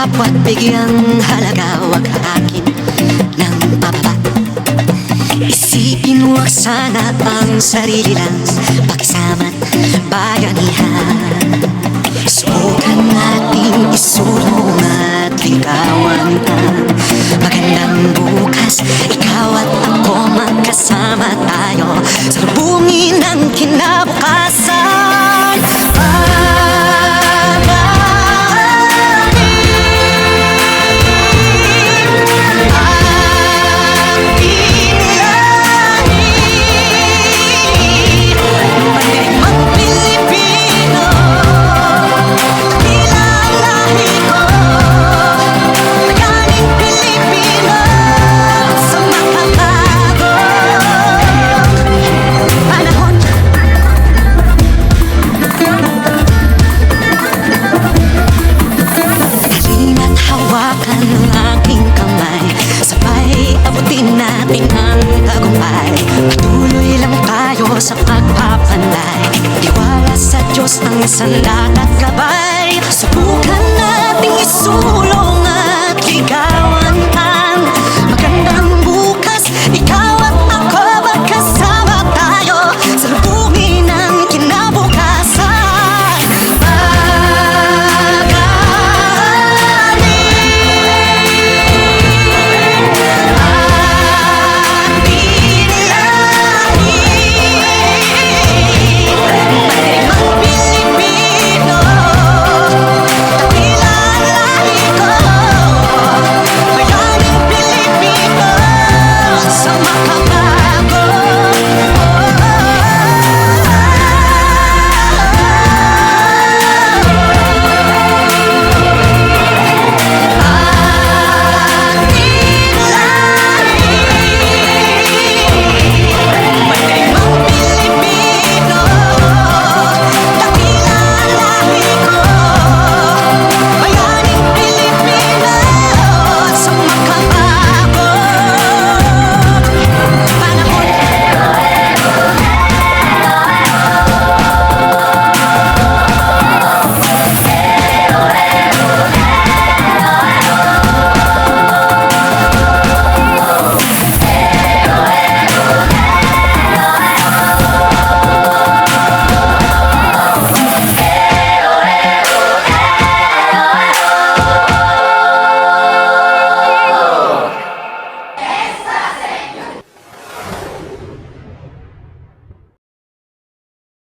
kapwa't bigyang halaga, wag akin ng pababa. Isipin huwag sana ang sarili lang, pakisama't bayanihan. Subukan nating isulong at ligawan ang magandang bukas. Ikaw at ako magkasama tayo sa lubungin ng kinabukasan. Sa pagpapanday, tiwala sa Diyos ang sandat at gabay. Subukan nating isuot